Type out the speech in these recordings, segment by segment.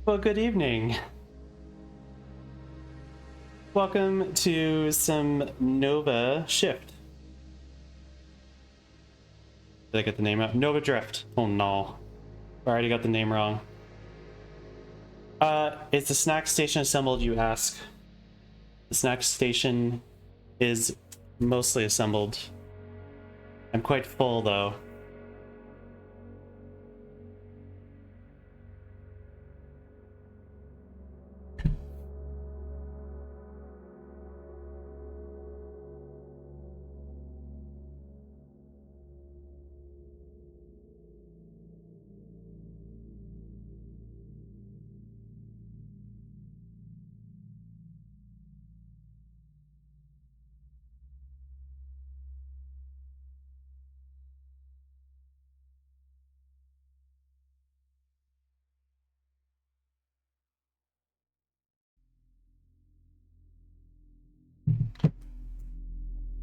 Well, good evening. Welcome to some Nova Shift. Did I get the name right? Nova Drift. Oh no. I already got the name wrong. Is the snack station assembled, you ask? The snack station is mostly assembled. I'm quite full though.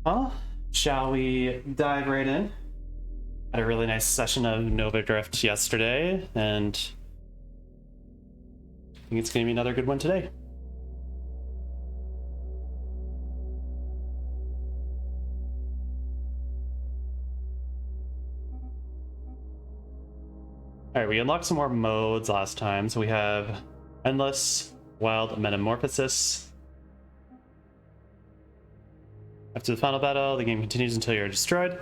Well, shall we dive right in? Had a really nice session of Nova Drift yesterday, and I think it's going to be another good one today. All right, we unlocked some more modes last time, so we have Endless, Wild Metamorphosis. After the final battle, the game continues until you're destroyed.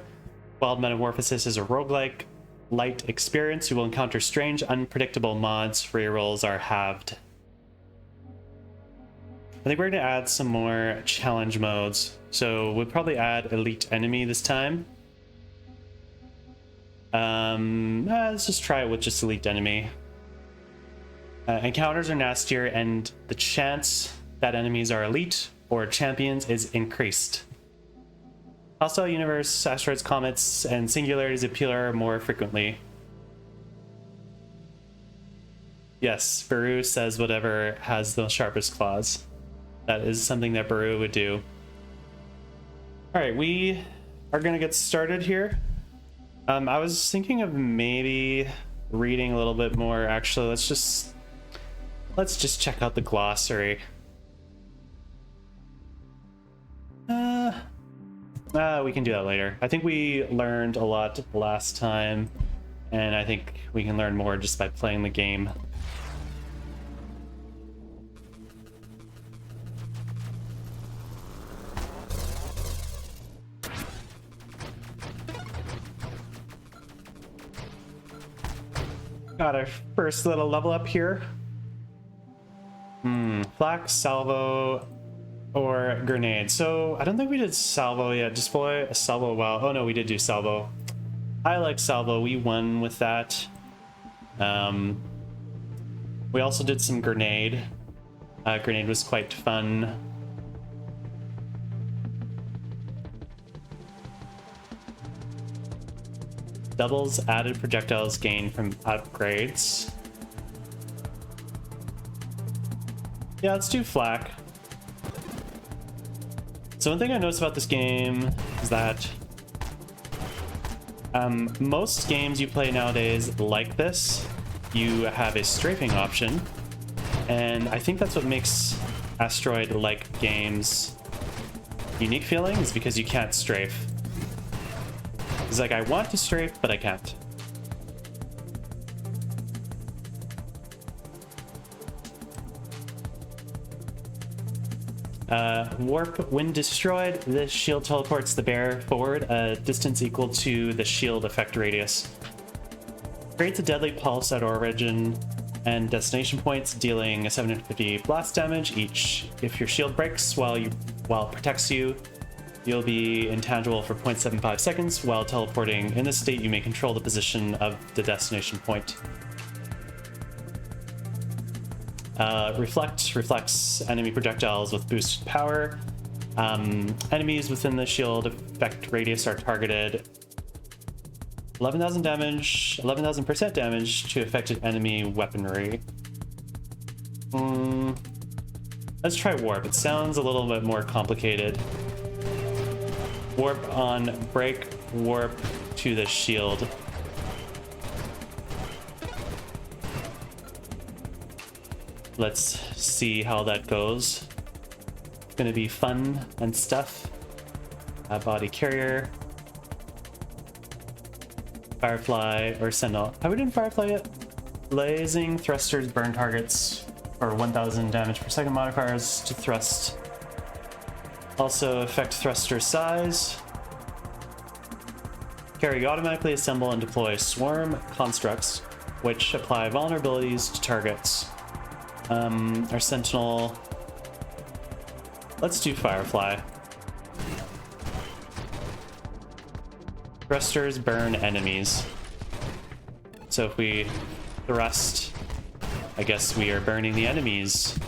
Wild Metamorphosis is a roguelike light experience. You will encounter strange, unpredictable mods. Rerolls are halved. I think we're going to add some more challenge modes. So we'll probably add Elite Enemy this time. Let's just try it with just Elite Enemy. Encounters are nastier, and the chance that enemies are elite or champions is increased. Hostile universe, asteroids, comets, and singularities appear more frequently. Yes, Baru says whatever has the sharpest claws. That is something that Baru would do. Alright, we are going to get started here. I was thinking of maybe reading a little bit more. Actually, let's just check out the glossary. We can do that later. I think we learned a lot last time, and I think we can learn more just by playing the game. Got our first little level up here. Flak, salvo, or grenade. So I don't think we did salvo yet. Deploy a salvo. Wow. Oh no, we did do salvo. I like salvo. We won with that. We also did some grenade. Grenade was quite fun. Doubles added projectiles gained from upgrades. Yeah, let's do flak. So one thing I noticed about this game is that most games you play nowadays like this, you have a strafing option, and I think that's what makes asteroid-like games unique feeling, is because you can't strafe. It's like, I want to strafe, but I can't. Warp. When destroyed, this shield teleports the bear forward a distance equal to the shield effect radius. Creates a deadly pulse at origin and destination points, dealing 750 blast damage each. If your shield breaks while it protects you, you'll be intangible for 0.75 seconds. While teleporting in this state, you may control the position of the destination point. Reflect reflects enemy projectiles with boosted power. Enemies within the shield effect radius are targeted. 11,000 damage, 11,000% damage to affected enemy weaponry. Let's try warp. It sounds a little bit more complicated. Warp on break, warp to the shield. let's see how that goes. It's gonna be fun and stuff. Body carrier. Firefly or Sentinel. Have we done Firefly yet? Blazing thrusters burn targets for 1000 damage per second modifiers to thrust. Also affect thruster size. Carry automatically assemble and deploy swarm constructs, which apply vulnerabilities to targets. Our Sentinel. Let's do Firefly. Thrusters burn enemies. So if we thrust, I guess we are burning the enemies.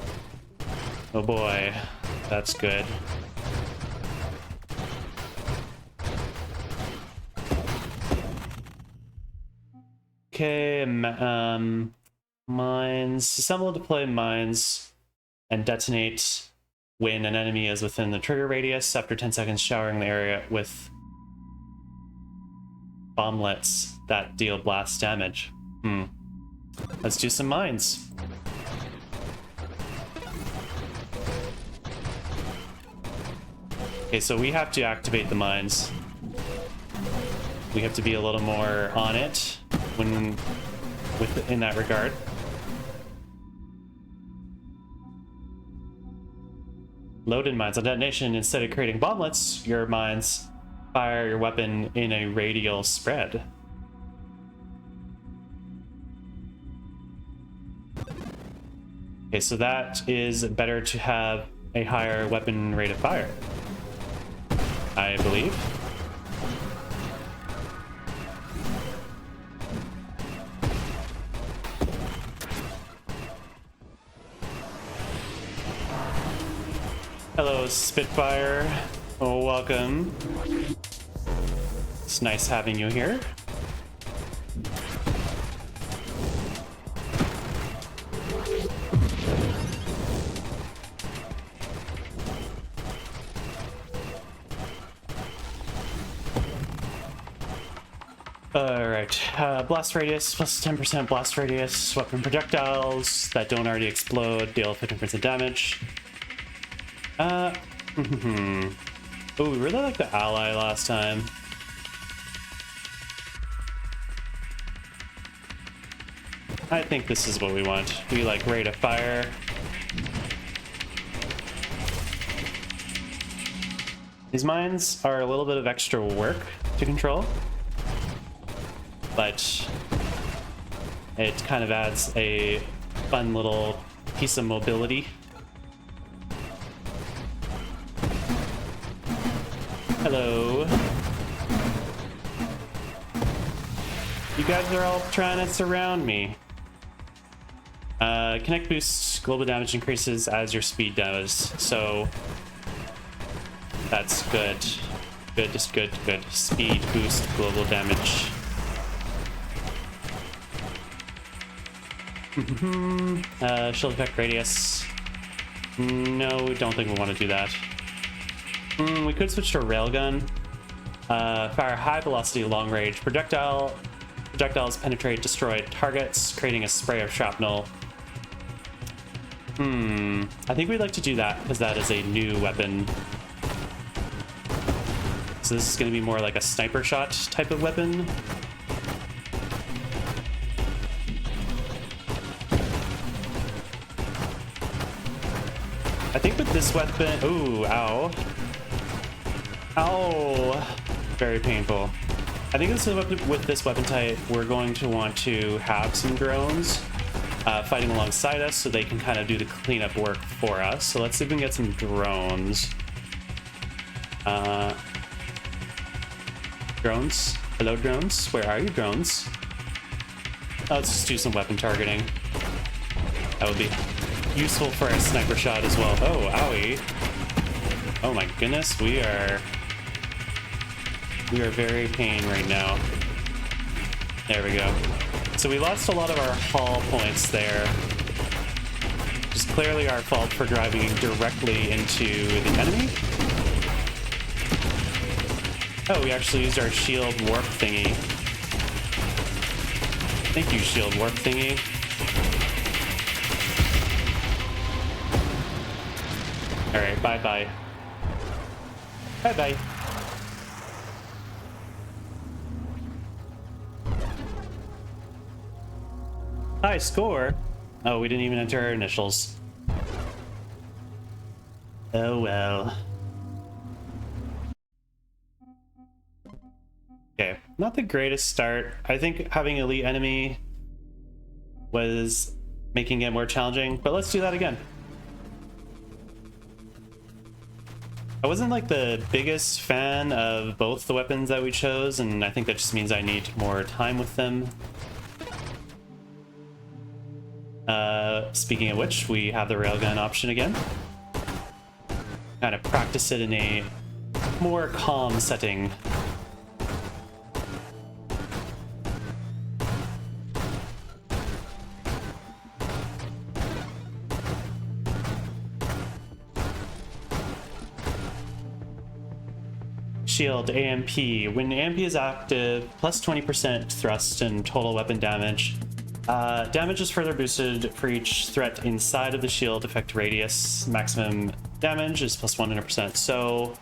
Oh boy, that's good. Okay, mines. Assemble, deploy mines, and detonate when an enemy is within the trigger radius. After 10 seconds, showering the area with bomblets that deal blast damage. Let's do some mines. Okay, so we have to activate the mines. We have to be a little more on it in that regard. Loaded mines on detonation. Instead of creating bomblets, your mines fire your weapon in a radial spread. Okay, so that is better to have a higher weapon rate of fire, I believe. Hello, Spitfire. Oh, welcome. It's nice having you here. Alright, blast radius, plus 10% blast radius, weapon projectiles that don't already explode, deal 15% damage. Oh, we really like the ally last time. I think this is what we want. We like rate of fire. These mines are a little bit of extra work to control, but it kind of adds a fun little piece of mobility. Hello. You guys are all trying to surround me. Connect boosts global damage increases as your speed does, so that's good. Good, just good. Speed boost global damage. Shield effect radius. No, we don't think we want to do that. We could switch to railgun. Fire high velocity, long range projectiles penetrate destroyed targets, creating a spray of shrapnel. I think we'd like to do that because that is a new weapon. So this is going to be more like a sniper shot type of weapon. I think with this weapon, ooh, ow. Ow, very painful. I think with this weapon type, we're going to want to have some drones fighting alongside us so they can kind of do the cleanup work for us. So let's see if we can get some drones. Drones? Hello, drones? Where are you, drones? Let's just do some weapon targeting. That would be useful for a sniper shot as well. Oh, owie. Oh my goodness, we are very pain right now. There we go. So we lost a lot of our hull points there. Just clearly our fault for driving directly into the enemy. Oh, we actually used our shield warp thingy. Thank you, shield warp thingy. Alright, bye-bye. Bye-bye. High score? Oh, we didn't even enter our initials. Oh well. Okay, not the greatest start. I think having elite enemy was making it more challenging, but let's do that again. I wasn't like the biggest fan of both the weapons that we chose, and I think that just means I need more time with them. Speaking of which, we have the railgun option again. Kind of practice it in a more calm setting. Shield, AMP. When AMP is active, plus 20% thrust and total weapon damage. Damage is further boosted for each threat inside of the shield effect radius. Maximum damage is plus 100%. So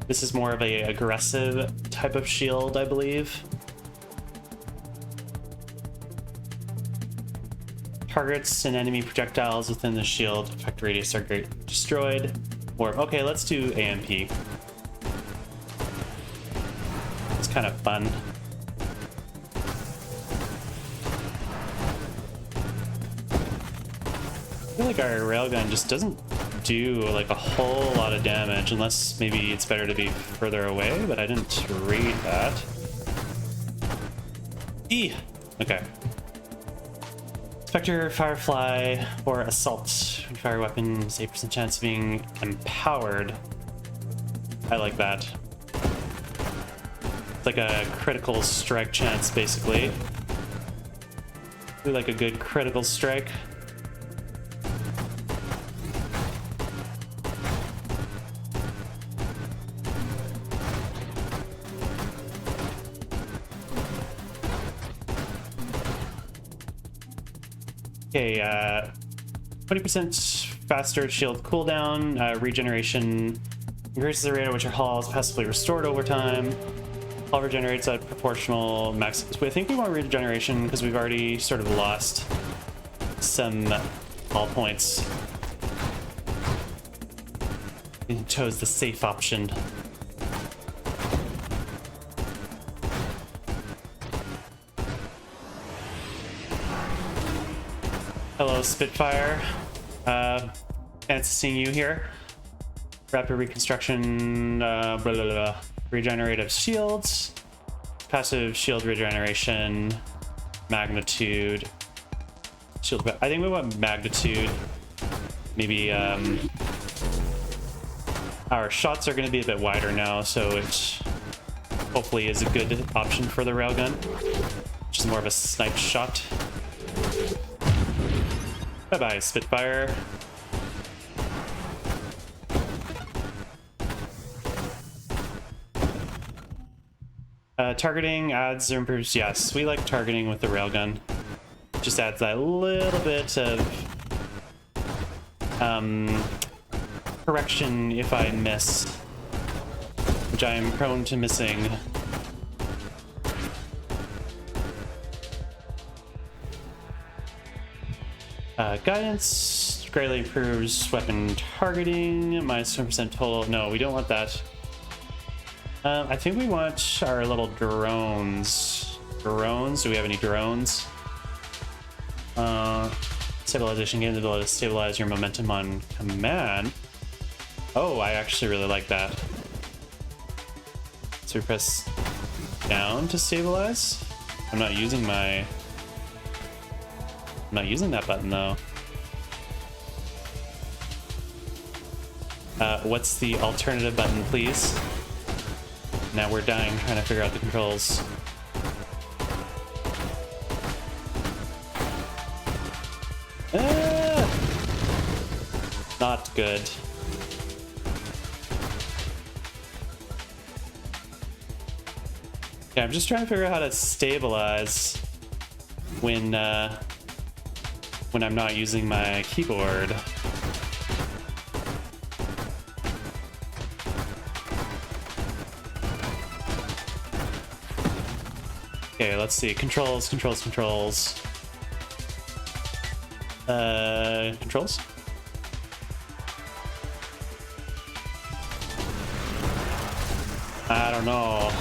this is more of a aggressive type of shield, I believe. Targets and enemy projectiles within the shield effect radius are destroyed. Or okay, let's do AMP. It's kind of fun. I feel like our railgun just doesn't do like a whole lot of damage, unless maybe it's better to be further away, but I didn't read that. E. Okay. Spectre, Firefly, or Assault. Fire weapons, 8% chance of being empowered. I like that. It's like a critical strike chance, basically. We like a good critical strike. Okay, 20% faster shield cooldown, regeneration increases the rate at which your hull is passively restored over time. Hull regenerates at proportional max. I think we want regeneration because we've already sort of lost some hull points. We chose the safe option. Hello, Spitfire. Fancy seeing you here. Rapid reconstruction, blah, blah, blah. Regenerative shields, passive shield regeneration, magnitude, shield. I think we want magnitude. Maybe our shots are going to be a bit wider now, so it hopefully is a good option for the railgun, which is more of a snipe shot. Bye-bye, Spitfire. Targeting adds or improves. Yes, we like targeting with the railgun. Just adds that little bit of correction if I miss, which I am prone to missing. Guidance greatly improves weapon targeting, minus 20% total. No, we don't want that. I think we want our little drones. Drones? Do we have any drones? Stabilization gains the ability to stabilize your momentum on command. Oh, I actually really like that. So we press down to stabilize. I'm not using that button though. What's the alternative button, please? Now we're dying trying to figure out the controls. Not good. Yeah, I'm just trying to figure out how to stabilize when I'm not using my keyboard. Okay, let's see. Controls. Controls. I don't know.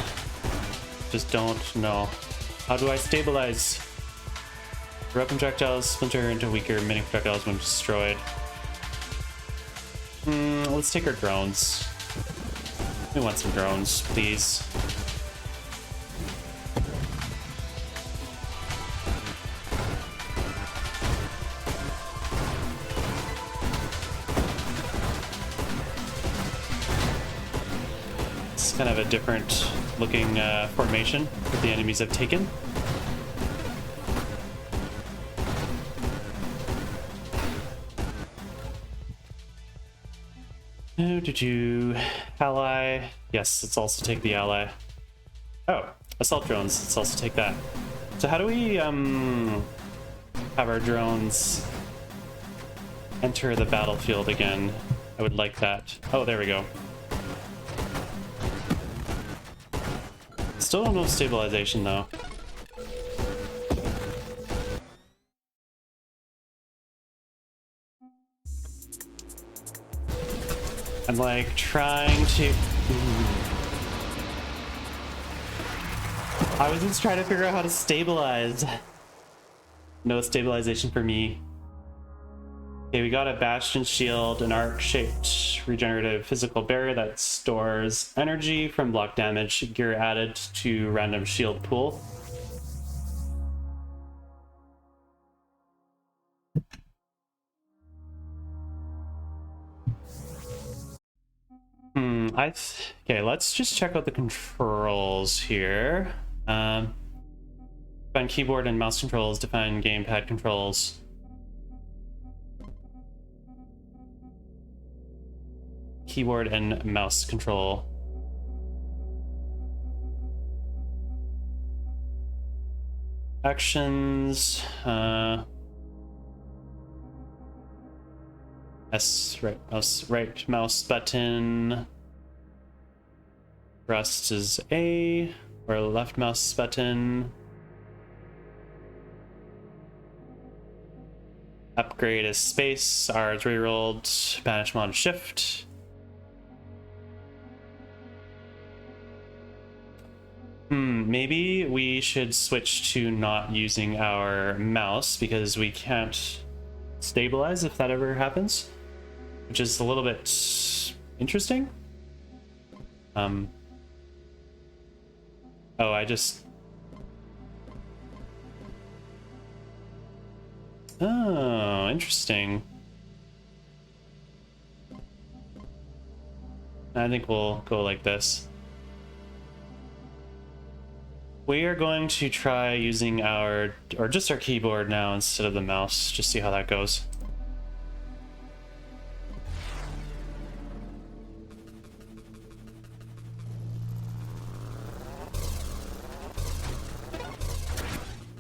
Just don't know. How do I stabilize? Direct projectiles splinter into weaker mini projectiles when destroyed. Let's take our drones. We want some drones, please. It's kind of a different looking formation that the enemies have taken. Oh, did you ally? Yes, let's also take the ally. Oh, assault drones. Let's also take that. So how do we have our drones enter the battlefield again? I would like that. Oh, there we go. Still don't know stabilization though. I'm like trying to... I was just trying to figure out how to stabilize. No stabilization for me. Okay, we got a Bastion Shield, an arc-shaped regenerative physical barrier that stores energy from block damage, gear added to random shield pool. Okay, let's just check out the controls here. Define keyboard and mouse controls, define gamepad controls. Keyboard and mouse control. Actions, right mouse button. Thrust is A, or left mouse button. Upgrade is space, R is rerolled, banish mod shift. Maybe we should switch to not using our mouse because we can't stabilize if that ever happens, which is a little bit interesting. Oh, oh, interesting. I think we'll go like this. We are going to try using just our keyboard now instead of the mouse, just see how that goes.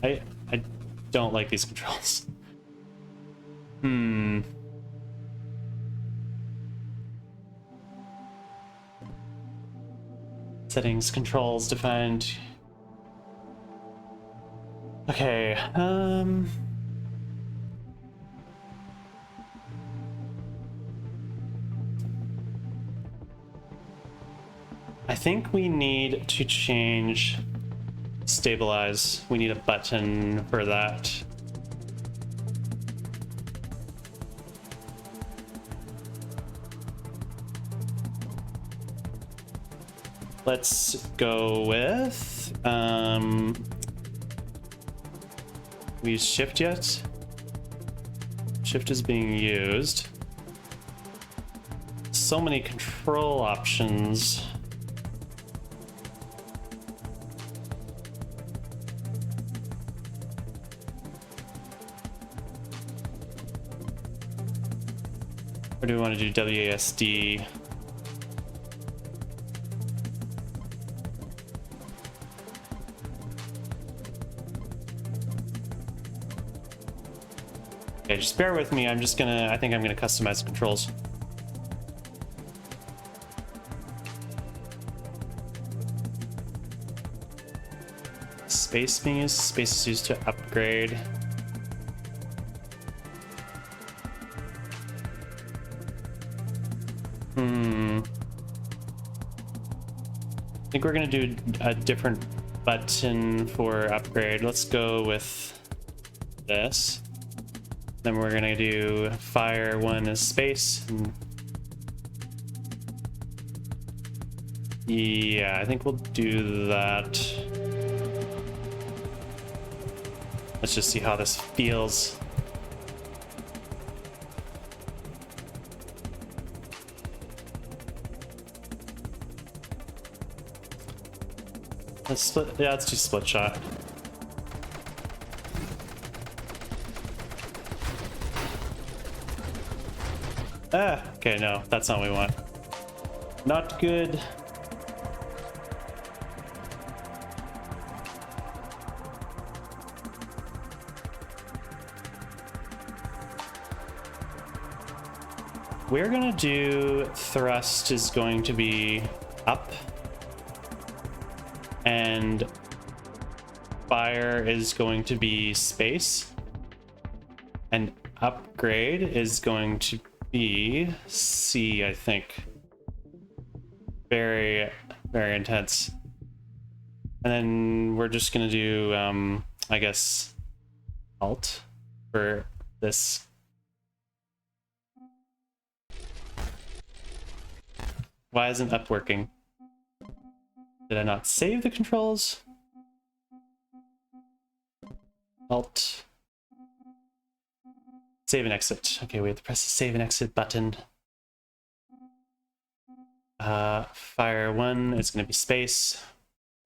I don't like these controls. Settings, controls, defined. Okay, I think we need to change stabilize. We need a button for that. Let's go with we use shift yet? Shift is being used. So many control options. Or do we want to do WASD? Okay, just bear with me. I think I'm gonna customize the controls. space being used? Space is used to upgrade. I think we're gonna do a different button for upgrade. Let's go with this. Then we're gonna do fire one as space. Yeah, I think we'll do that. Let's just see how this feels. Let's split, yeah, let's do split shot. Ah, okay, no, that's not what we want. Not good. We're gonna do thrust is going to be up. And fire is going to be space. And upgrade is going to be C, I think. Very, very intense. And then we're just gonna do, I guess, alt for this. Why isn't up working? Did I not save the controls? Alt. Save and exit. Okay, we have to press the save and exit button. Fire one is going to be space.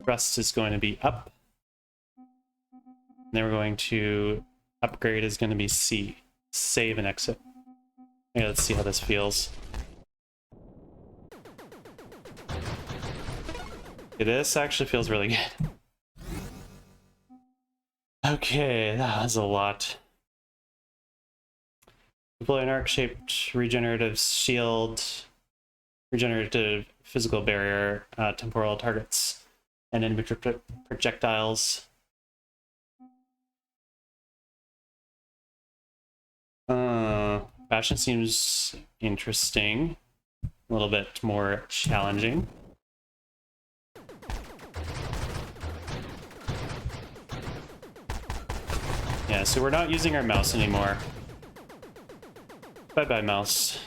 Thrust is going to be up. And then we're going to upgrade is going to be C. Save and exit. Okay, let's see how this feels. Okay, this actually feels really good. Okay, that was a lot. Deploy an arc-shaped regenerative shield, regenerative physical barrier, temporal targets, and enemy projectiles. Bastion seems interesting. A little bit more challenging. Yeah, so we're not using our mouse anymore. Bye-bye, mouse.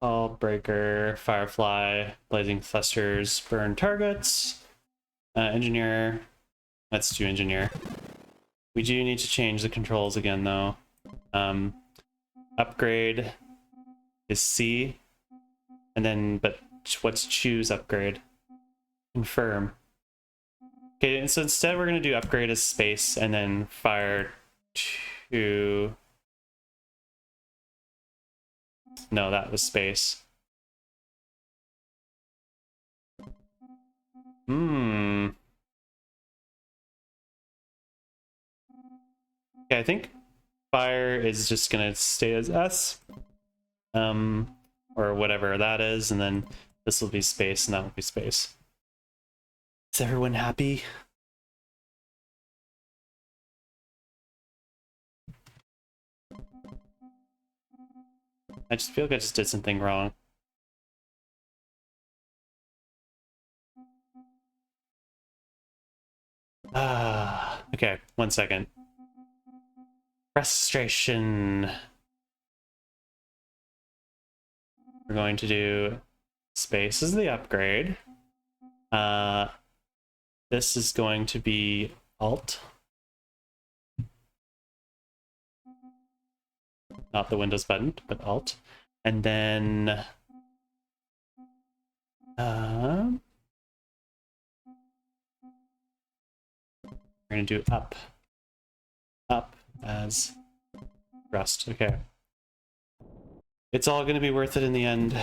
All breaker, firefly, blazing thrusters, burn targets. Engineer. Let's do engineer. We do need to change the controls again, though. Upgrade is C, and then but what's choose upgrade? Confirm. Okay, so instead we're gonna do upgrade as space and then fire to. No, that was space. Okay, I think fire is just gonna stay as S. Or whatever that is, and then this will be space and that will be space. Is everyone happy? I just feel like I just did something wrong. Okay, 1 second. Frustration. We're going to do space as the upgrade. This is going to be alt. Not the Windows button, but alt. And then we're gonna do up. Up as thrust. Okay. It's all gonna be worth it in the end.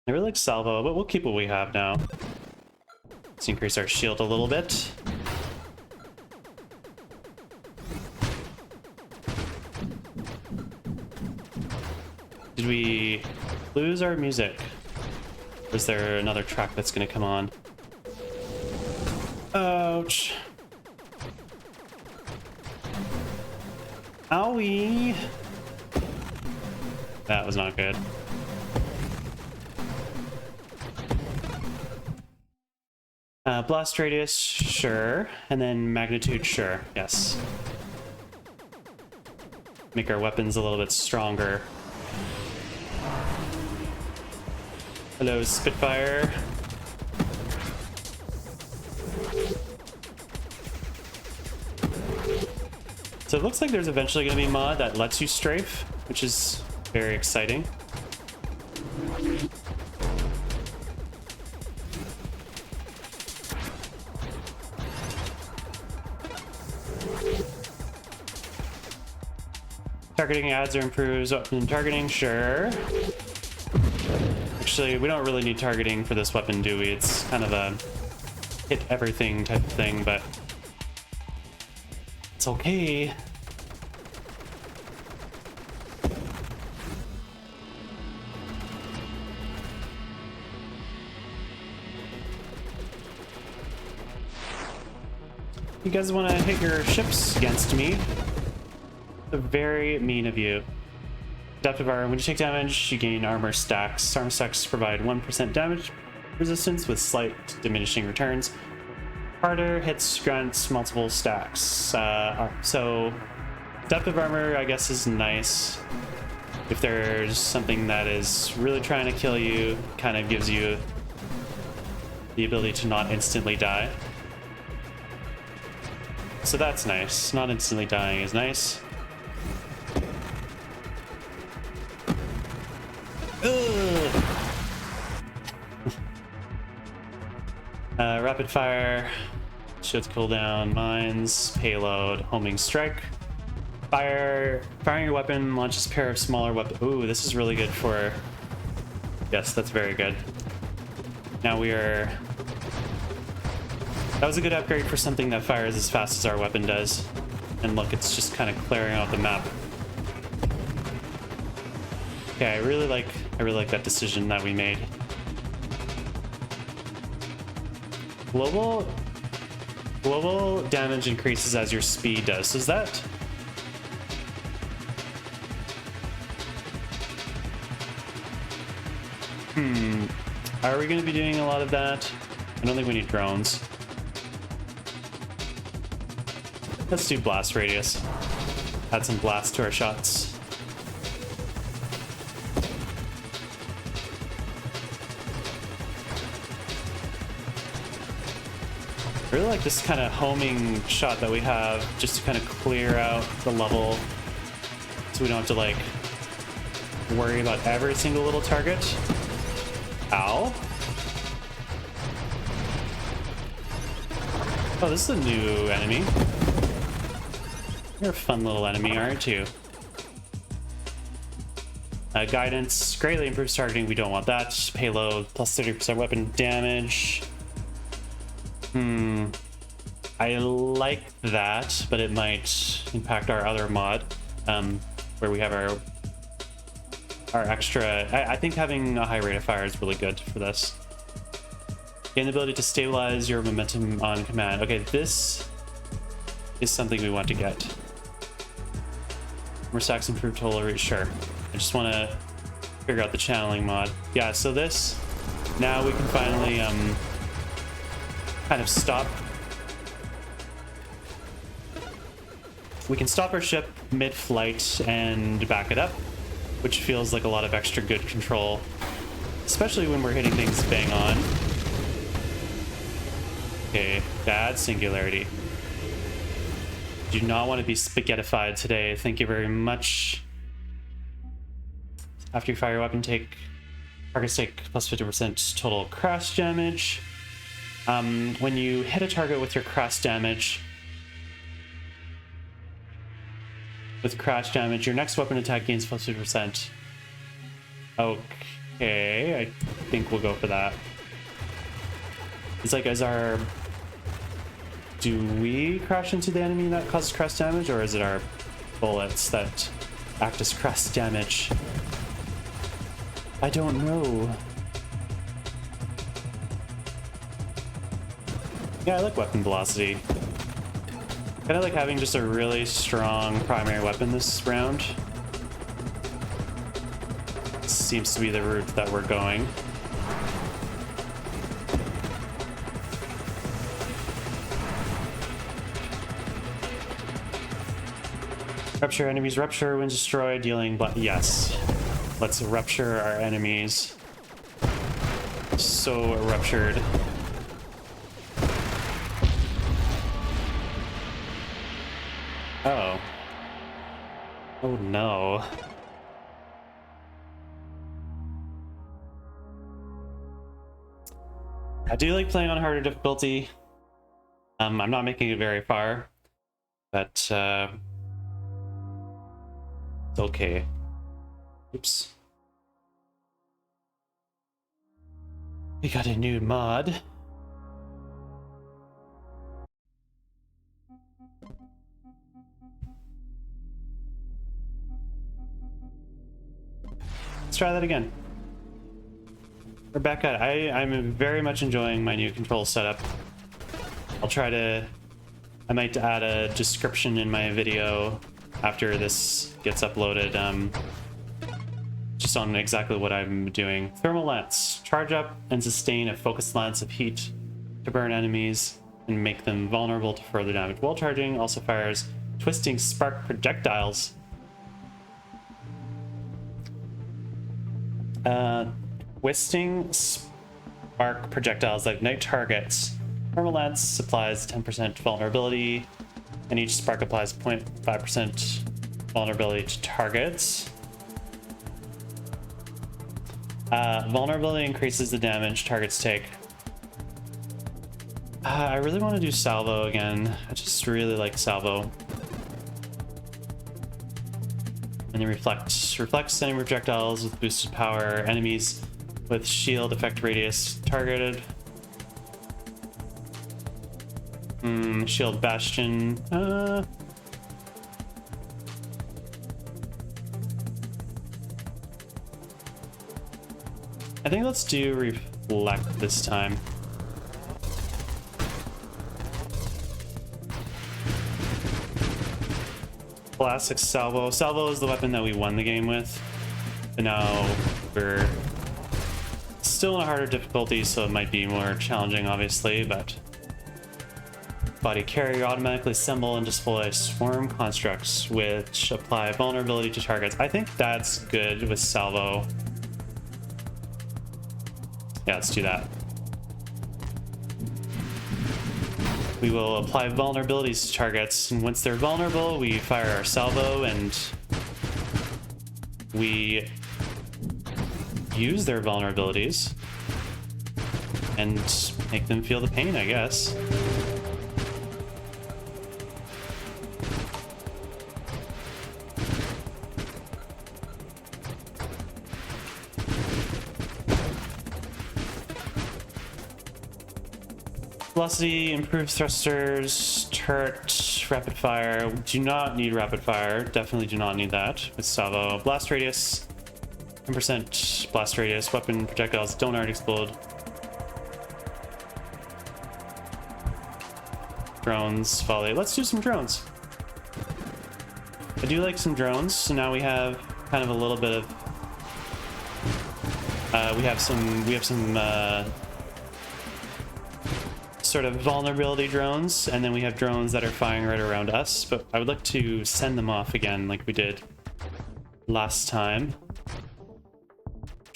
I really like salvo, but we'll keep what we have now. Let's increase our shield a little bit. Did we lose our music? Or is there another track that's gonna come on? Ouch. Owie. That was not good. Blast radius, sure. And then magnitude, sure. Yes. Make our weapons a little bit stronger. Hello, Spitfire. So it looks like there's eventually going to be a mod that lets you strafe, which is very exciting. Targeting adds or improves weapon targeting, sure. Actually, we don't really need targeting for this weapon, do we? It's kind of a hit everything type of thing, but it's okay. You guys want to hit your ships against me? Very mean of you. Adaptive armor. When you take damage, you gain armor stacks. Armor stacks provide 1% damage resistance with slight diminishing returns. Harder hits grants multiple stacks. So adaptive armor, I guess, is nice. If there's something that is really trying to kill you, kind of gives you the ability to not instantly die. So that's nice. Not instantly dying is nice. Rapid fire, shields cooldown, mines, payload, homing strike. Firing your weapon launches a pair of smaller weapons. Ooh, this is really good for... Yes, that's very good. Now we are... That was a good upgrade for something that fires as fast as our weapon does. And look, it's just kind of clearing out the map. Okay, I really like that decision that we made. Global damage increases as your speed does. So is that... Are we going to be doing a lot of that? I don't think we need drones. Let's do blast radius. Add some blast to our shots. I really like this kind of homing shot that we have, just to kind of clear out the level so we don't have to like worry about every single little target. Ow. Oh, this is a new enemy. You're a fun little enemy, aren't you? Guidance greatly improves targeting. We don't want that. Payload plus 30% weapon damage. I like that, but it might impact our other mod, where we have our extra... I think having a high rate of fire is really good for this. Gain the ability to stabilize your momentum on command. Okay, this is something we want to get. More stacks improve total reach, sure. I just want to figure out the channeling mod. Yeah, so this, now we can finally kind of stop. We can stop our ship mid-flight and back it up, which feels like a lot of extra good control, especially when we're hitting things bang on. Okay, bad singularity. Do not want to be spaghettified today. Thank you very much. After you fire your weapon, targets take plus 50% total crash damage. When you hit a target with your crash damage, your next weapon attack gains plus 50%. Okay, I think we'll go for that. It's like, do we crash into the enemy that causes crest damage, or is it our bullets that act as crest damage? I don't know. Yeah, I like weapon velocity. Kind of like having just a really strong primary weapon this round. Seems to be the route that we're going. Rupture enemies, rupture when destroyed, dealing yes. Let's rupture our enemies. So ruptured. Oh. Oh no. I do like playing on harder difficulty. I'm not making it very far, but it's okay. Oops. We got a new mod. Let's try that again. We're back at it. I'm very much enjoying my new control setup. I might add a description in my video after this gets uploaded, just on exactly what I'm doing. Thermal lance. Charge up and sustain a focused lance of heat to burn enemies and make them vulnerable to further damage. While charging, also fires twisting spark projectiles. Twisting spark projectiles that ignite targets. Thermal lance supplies 10% vulnerability, and each spark applies 0.5% vulnerability to targets. Vulnerability increases the damage targets take. I really want to do salvo again. I just really like salvo. And then reflects enemy projectiles with boosted power. Enemies with shield effect radius targeted. Shield bastion. I think let's do reflect this time. Classic salvo. Salvo is the weapon that we won the game with. But now we're still in a harder difficulty, so it might be more challenging, obviously, but body carrier automatically assemble and display swarm constructs which apply vulnerability to targets. I think that's good with salvo. Yeah, let's do that. We will apply vulnerabilities to targets, and once they're vulnerable, we fire our salvo and we use their vulnerabilities and make them feel the pain, I guess. Velocity, improved thrusters, turret, rapid fire. Do not need rapid fire. Definitely do not need that with salvo. Blast radius, 10% blast radius. Weapon projectiles don't already explode. Drones, volley. Let's do some drones. I do like some drones. So now we have kind of a little bit of. We have some. Sort of vulnerability drones, and then we have drones that are firing right around us, but I would like to send them off again like we did last time.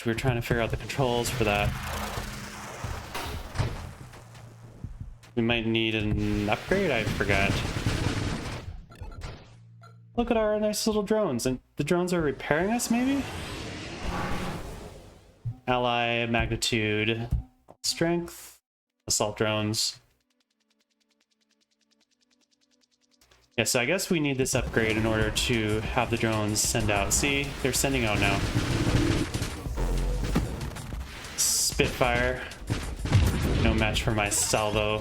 We were trying to figure out the controls for that. We might need an upgrade, I forgot. Look at our nice little drones, and the drones are repairing us, maybe? Ally, magnitude, strength. Assault drones. Yeah, so I guess we need this upgrade in order to have the drones send out. See, they're sending out now. Spitfire. No match for my salvo.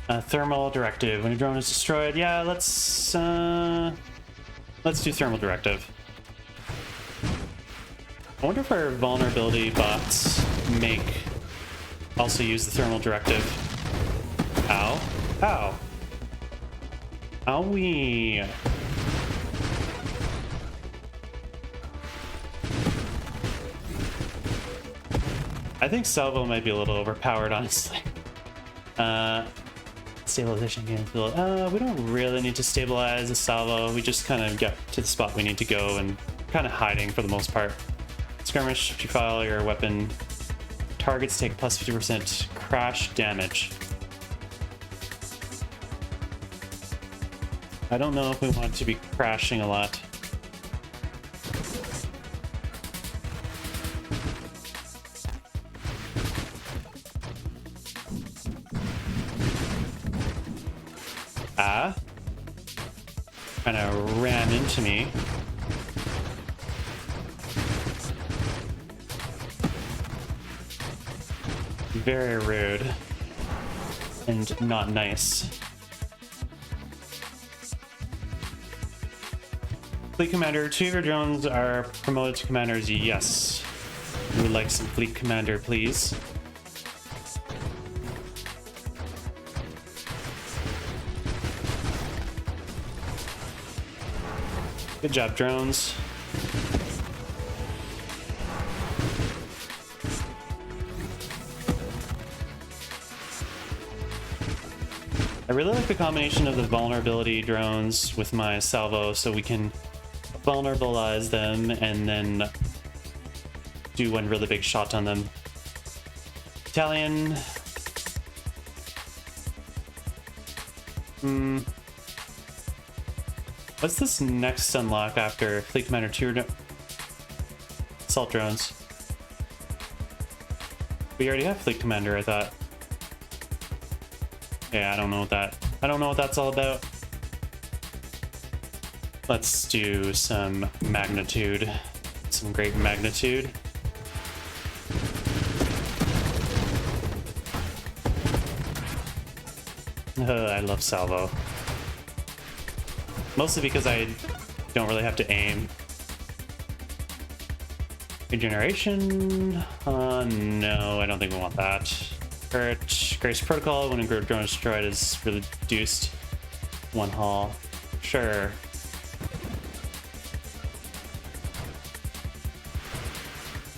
Thermal directive. When a drone is destroyed, yeah, let's do thermal directive. I wonder if our vulnerability bots also use the thermal directive. Ow. Ow. Owie. I think salvo might be a little overpowered, honestly. Stabilization gains. We don't really need to stabilize the salvo. We just kind of get to the spot we need to go and kind of hiding for the most part. Skirmish, if you file your weapon, targets take plus 50% crash damage. I don't know if we want to be crashing a lot. Kind of ran into me. Very rude and not nice. Fleet Commander, 2 of your drones are promoted to commanders. Yes. We would like some Fleet Commander, please. Good job, drones. I really like the combination of the vulnerability drones with my salvo, so we can vulnerabilize them and then do one really big shot on them. Italian. What's this next unlock after Fleet Commander 2? Assault drones. We already have Fleet Commander, I thought. Yeah, I don't know what that's all about. Let's do some magnitude. Some great magnitude. I love salvo. Mostly because I don't really have to aim. Regeneration? No, I don't think we want that. Hurt. Grace Protocol, when a drone is destroyed, is reduced 1 hull. Sure.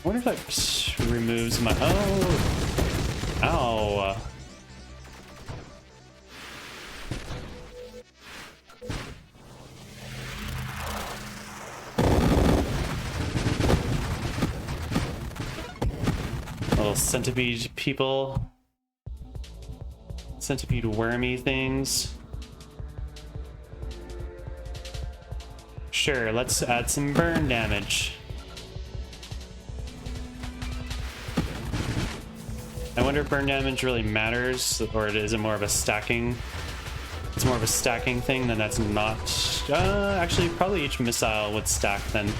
I wonder if that removes my... Oh! Ow! Little centipede people. Centipede wormy things. Sure, let's add some burn damage. I wonder if burn damage really matters, or is it more of a stacking? It's more of a stacking thing, then that's not... actually, probably each missile would stack then.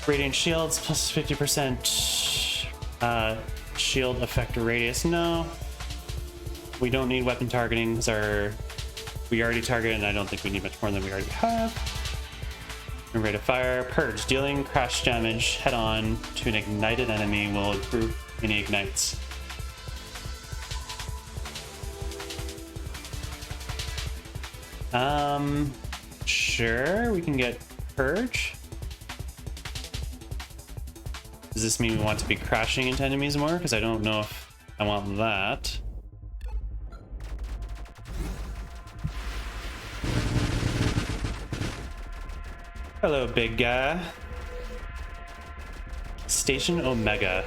Radiant shields plus 50% shield effect radius. No, we don't need weapon targeting because we already targeted, and I don't think we need much more than we already have. Rate of fire. Purge. Dealing crash damage head on to an ignited enemy will improve when he ignites. Sure, we can get Purge. Does this mean we want to be crashing into enemies more? Because I don't know if I want that. Hello, big guy. Station Omega.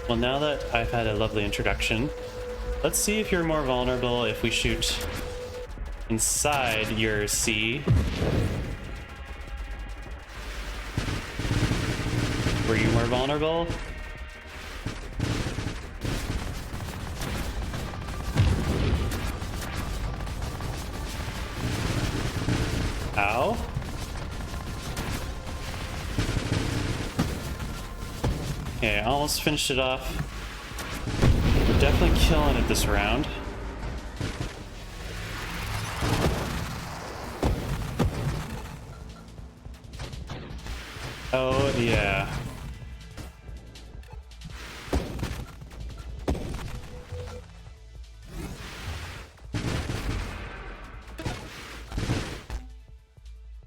Well, now that I've had a lovely introduction, let's see if you're more vulnerable if we shoot inside your C. you more vulnerable? Ow. Okay, almost finished it off. We're definitely killing it this round. Oh, yeah.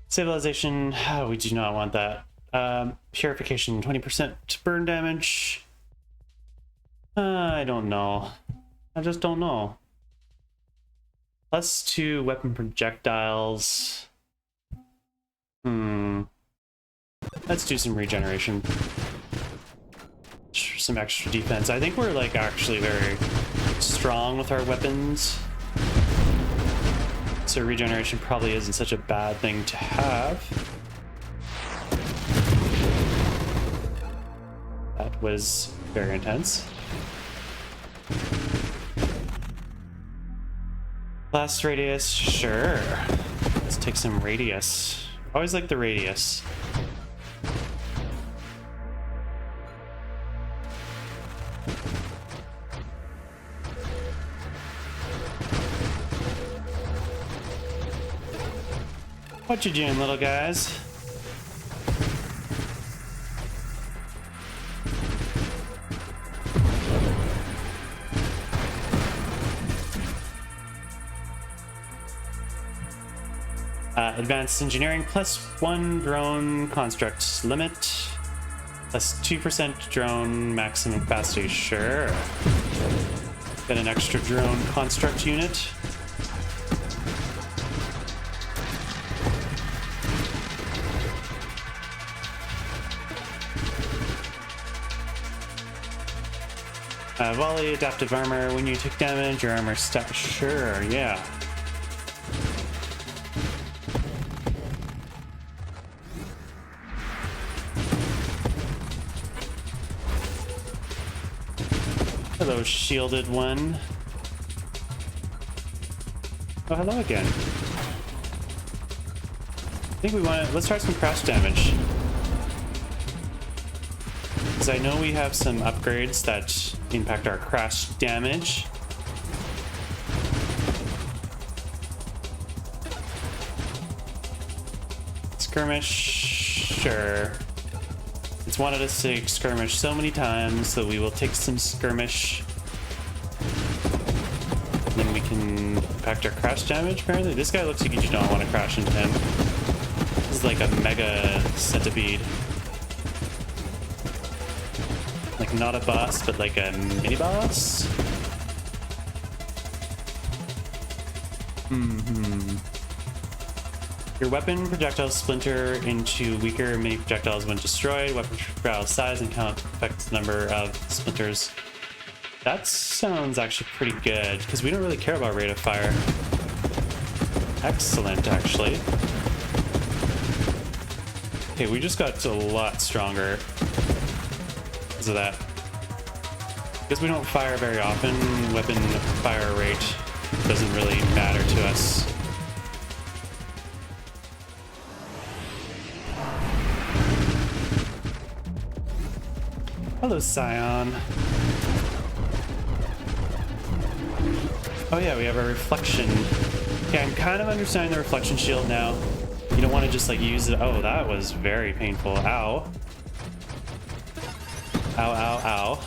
Civilization, oh, we do not want that. Purification, 20% burn damage. I don't know. I just don't know. +2 weapon projectiles. Let's do some regeneration. Some extra defense. I think we're like actually very strong with our weapons. So regeneration probably isn't such a bad thing to have. That was very intense. Blast radius, sure. Let's take some radius. Always like the radius. What you doing, little guys? Advanced engineering, +1 drone construct limit, +2% drone maximum capacity, sure. Get an extra drone construct unit. Volley, adaptive armor. When you take damage, your armor stat. Sure, yeah. Hello, shielded one. Oh, hello again. I think we want to. Let's try some crash damage. Because I know we have some upgrades that impact our crash damage. Skirmish, sure. It's wanted us to take skirmish so many times, so we will take some skirmish. Then we can impact our crash damage, apparently. This guy looks like you do not want to crash into him. This is like a mega centipede. Like not a boss, but like a mini boss. Your weapon projectiles splinter into weaker mini projectiles when destroyed. Weapon projectile size and count affects the number of splinters. That sounds actually pretty good, because we don't really care about rate of fire. Excellent, actually. Okay, we just got a lot stronger because of that. Because we don't fire very often, weapon fire rate doesn't really matter to us. Hello, Scion. Oh yeah, we have a reflection. Okay, I'm kind of understanding the reflection shield now. You don't want to just like use it. Oh, that was very painful. Ow. Ow, ow, ow.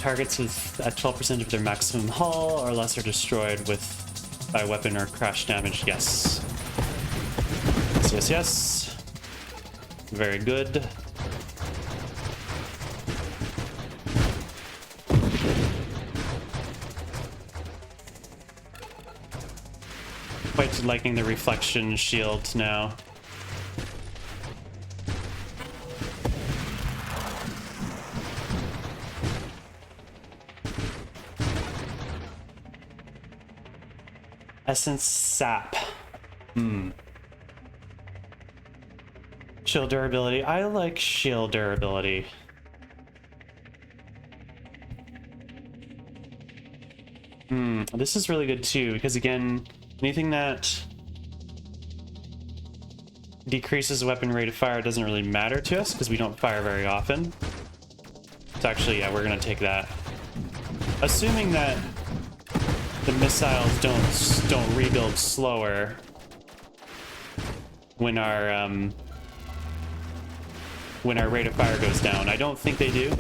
Targets with at 12% of their maximum hull or less are destroyed with by weapon or crash damage. Yes. Yes, yes, yes. Very good. Quite liking the reflection shield now. Essence sap. Shield durability. I like shield durability. This is really good too, because again, anything that decreases weapon rate of fire doesn't really matter to us because we don't fire very often. So actually, yeah, we're gonna take that. Assuming that the missiles don't rebuild slower when our rate of fire goes down. I don't think they do.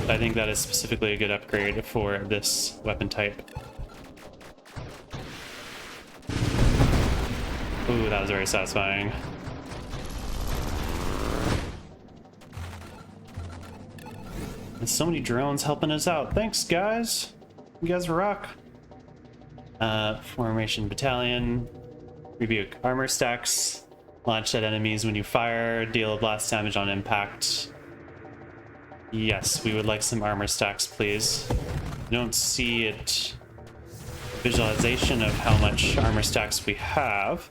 I think that is specifically a good upgrade for this weapon type. Ooh, that was very satisfying. There's so many drones helping us out. Thanks, guys. You guys rock. Formation Battalion. Rebuke. Armor stacks. Launch at enemies when you fire. Deal blast damage on impact. Yes, we would like some armor stacks, please. I don't see it. Visualization of how much armor stacks we have.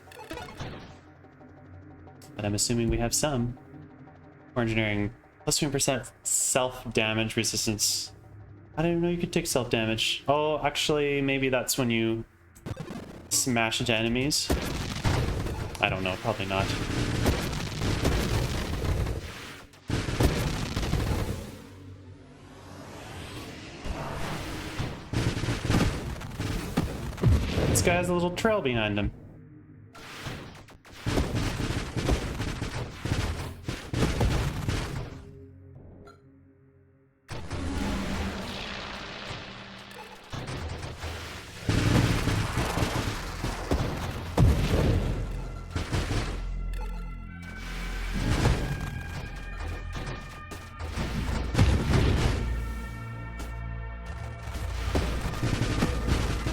But I'm assuming we have some. Core engineering. Plus 20% self-damage resistance. I didn't even know you could take self-damage. Oh, actually, maybe that's when you smash into enemies. I don't know, probably not. This guy has a little trail behind him.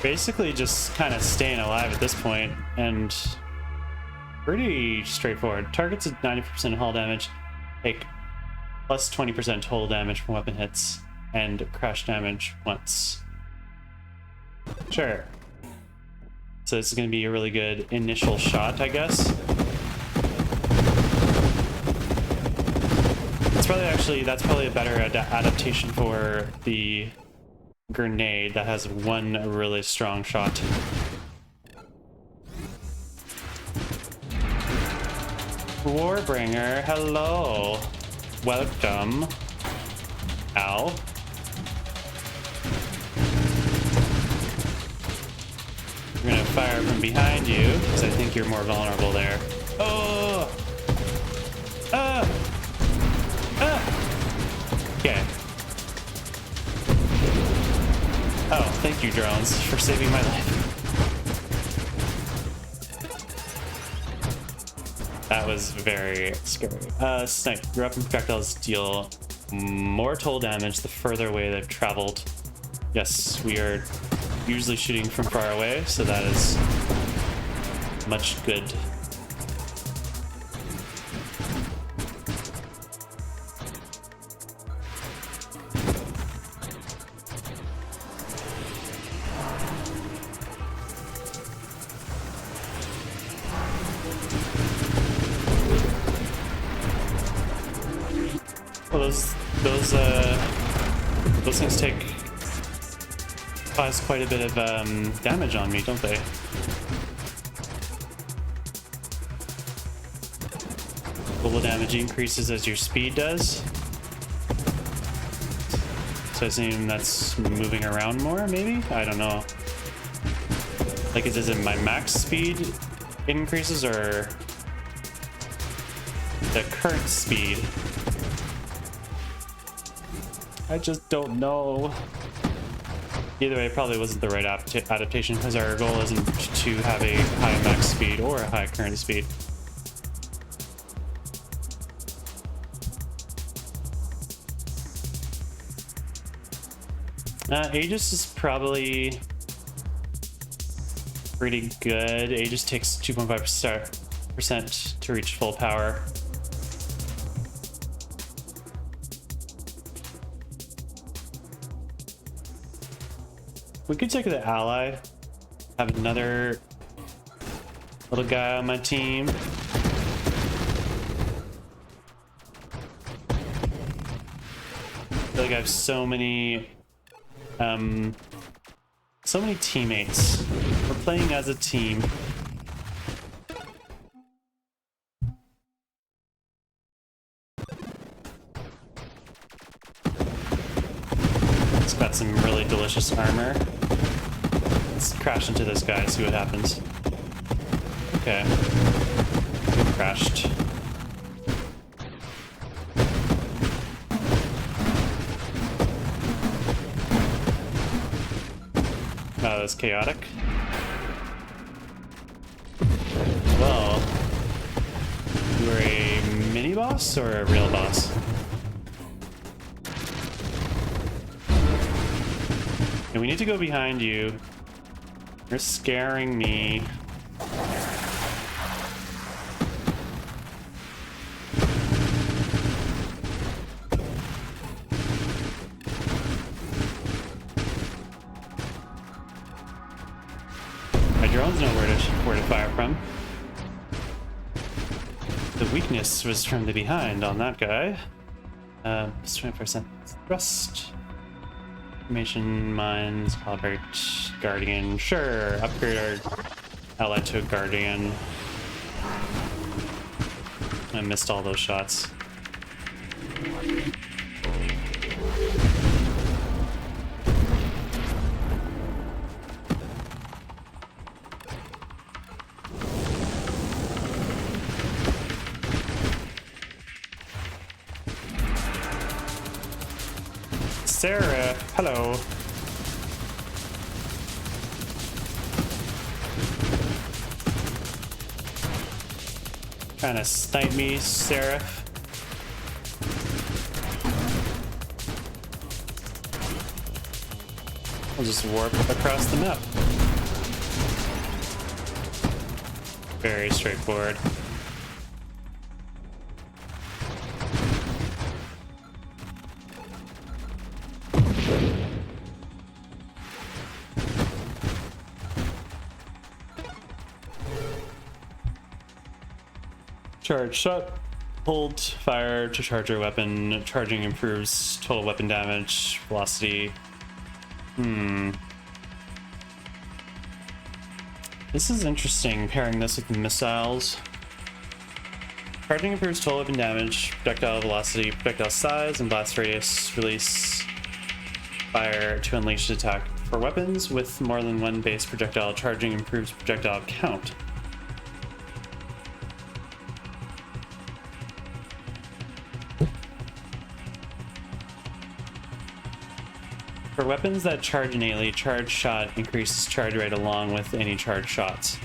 Basically just kind of staying alive at this point, and pretty straightforward. Targets at 90% hull damage, take plus 20% total damage from weapon hits, and crash damage once. Sure. So this is going to be a really good initial shot, I guess. That's probably a better adaptation for the grenade that has one really strong shot. Warbringer, hello. Welcome. Ow. We're gonna fire from behind you, because I think you're more vulnerable there. Oh! Okay. Oh, thank you, drones, for saving my life. That was very scary. Snipe. Your weapon projectiles deal more total damage the further away they've traveled. Yes, we are usually shooting from far away, so that is much good. Well, those things cause quite a bit of damage on me, don't they? Global damage increases as your speed does. So I assume that's moving around more, maybe? I don't know. Like, is it my max speed increases or the current speed? I just don't know. Either way, it probably wasn't the right adaptation because our goal isn't to have a high max speed or a high current speed. Aegis is probably pretty good. Aegis takes 2.5% to reach full power. We could take the ally, have another Little guy on my team. I feel like I have so many teammates. We're playing as a team. It's got some really delicious armor. Let's crash into this guy, see what happens. Okay. We crashed. Oh, that's chaotic. Well, you were a mini boss or a real boss? And we need to go behind you. You're scaring me. My drones know where to fire from. The weakness was from the behind on that guy. 20% thrust. Information mines, calibrate, guardian. Sure, upgrade our ally to a guardian. I missed all those shots. Sarah, hello. Trying to snipe me, Seraph. I'll just warp across the map. Very straightforward. Charge shot. Hold fire to charge your weapon. Charging improves total weapon damage, velocity. This is interesting, pairing this with missiles. Charging improves total weapon damage, projectile velocity, projectile size, and blast radius. Release fire to unleash attack. For weapons with more than one base projectile, charging improves projectile count. For weapons that charge innately, charge shot increases charge rate along with any charge shots.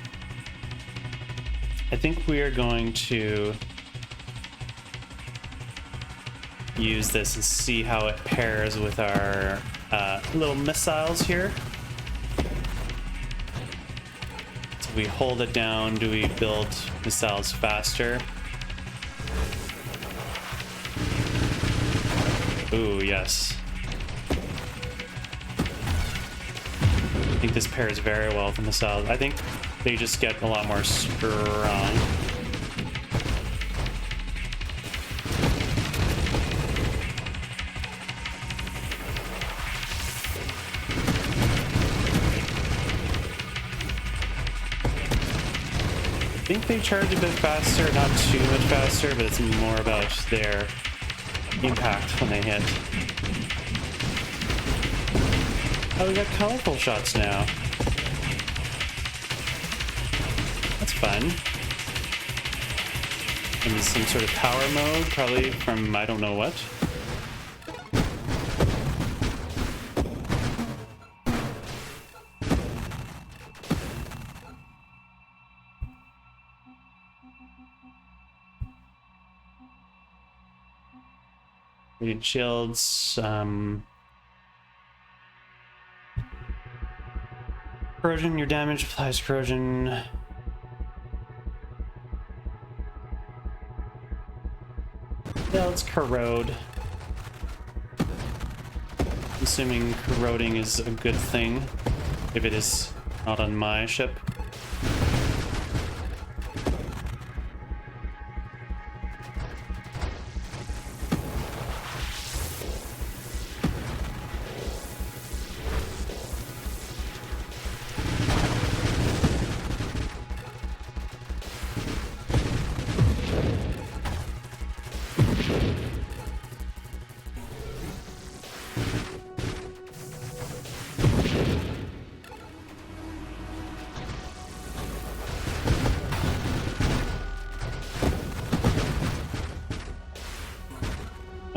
I think we are going to use this and see how it pairs with our little missiles here. So we hold it down, do we build missiles faster? Ooh, yes. I think this pairs very well with the missiles. I think they just get a lot more strong. I think they charge a bit faster, not too much faster, but it's more about their impact when they hit. Oh, we got colorful shots now. That's fun. In some sort of power mode, probably from I don't know what. Radiant shields, corrosion, your damage applies corrosion. Yeah, let's corrode. I'm assuming corroding is a good thing, if it is not on my ship.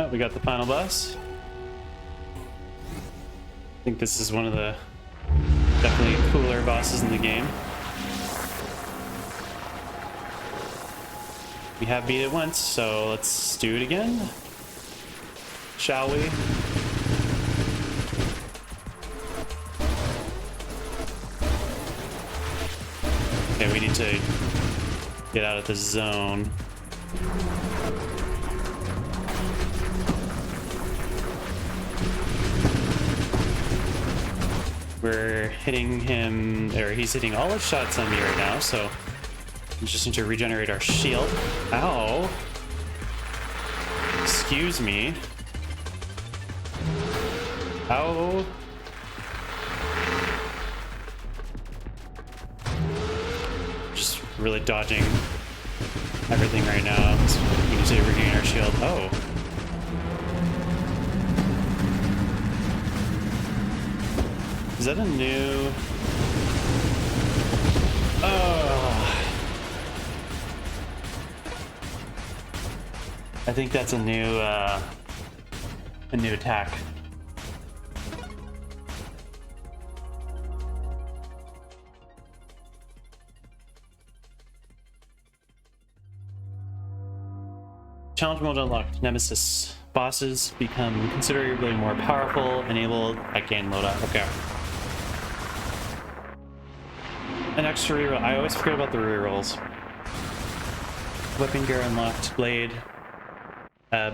Oh, we got the final boss. I think this is one of the definitely cooler bosses in the game. We have beat it once, so let's do it again. Shall we? Okay, we need to get out of the zone. We're hitting him, or he's hitting all his shots on me right now, so we just need to regenerate our shield. Ow! Excuse me. Ow! Just really dodging everything right now. So we need to regain our shield. Oh. Is that a new... Oh. I think that's a new attack. Challenge mode unlocked. Nemesis. Bosses become considerably more powerful, enabled at gain loadout. Okay. An extra reroll. I always forget about the rerolls. Weapon gear unlocked. Blade.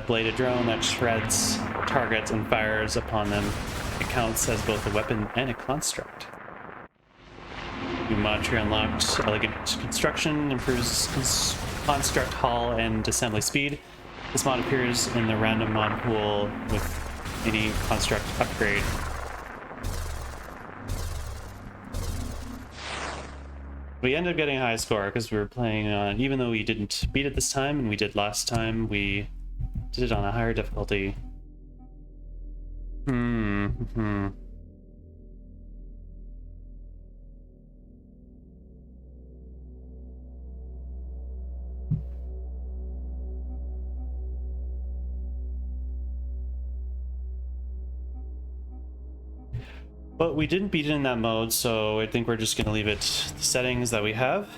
Bladed drone that shreds targets and fires upon them. It counts as both a weapon and a construct. New mod tree unlocked. Elegant construction improves construct hull and assembly speed. This mod appears in the random mod pool with any construct upgrade. We ended up getting a high score because we were playing on, even though we didn't beat it this time and we did last time, we did it on a higher difficulty. But we didn't beat it in that mode, so I think we're just going to leave it the settings that we have.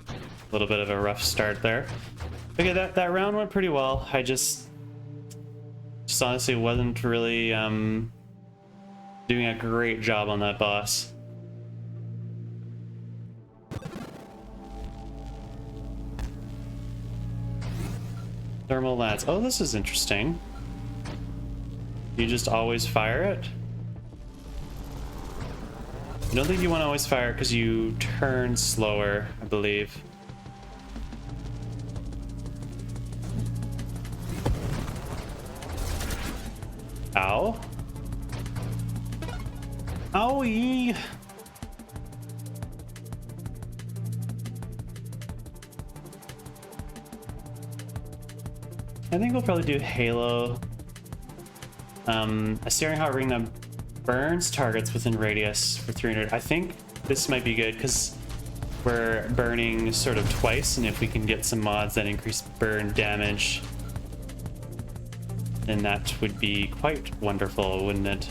A little bit of a rough start there. Okay, that round went pretty well. I just honestly wasn't really doing a great job on that boss. Thermal lance. Oh, this is interesting. You just always fire it? I don't think you want to always fire because you turn slower, I believe. Ow. Owie. I think we'll probably do Halo. A steering hot ring that burns targets within radius for 300. I think this might be good because we're burning sort of twice, and if we can get some mods that increase burn damage, then that would be quite wonderful, wouldn't it?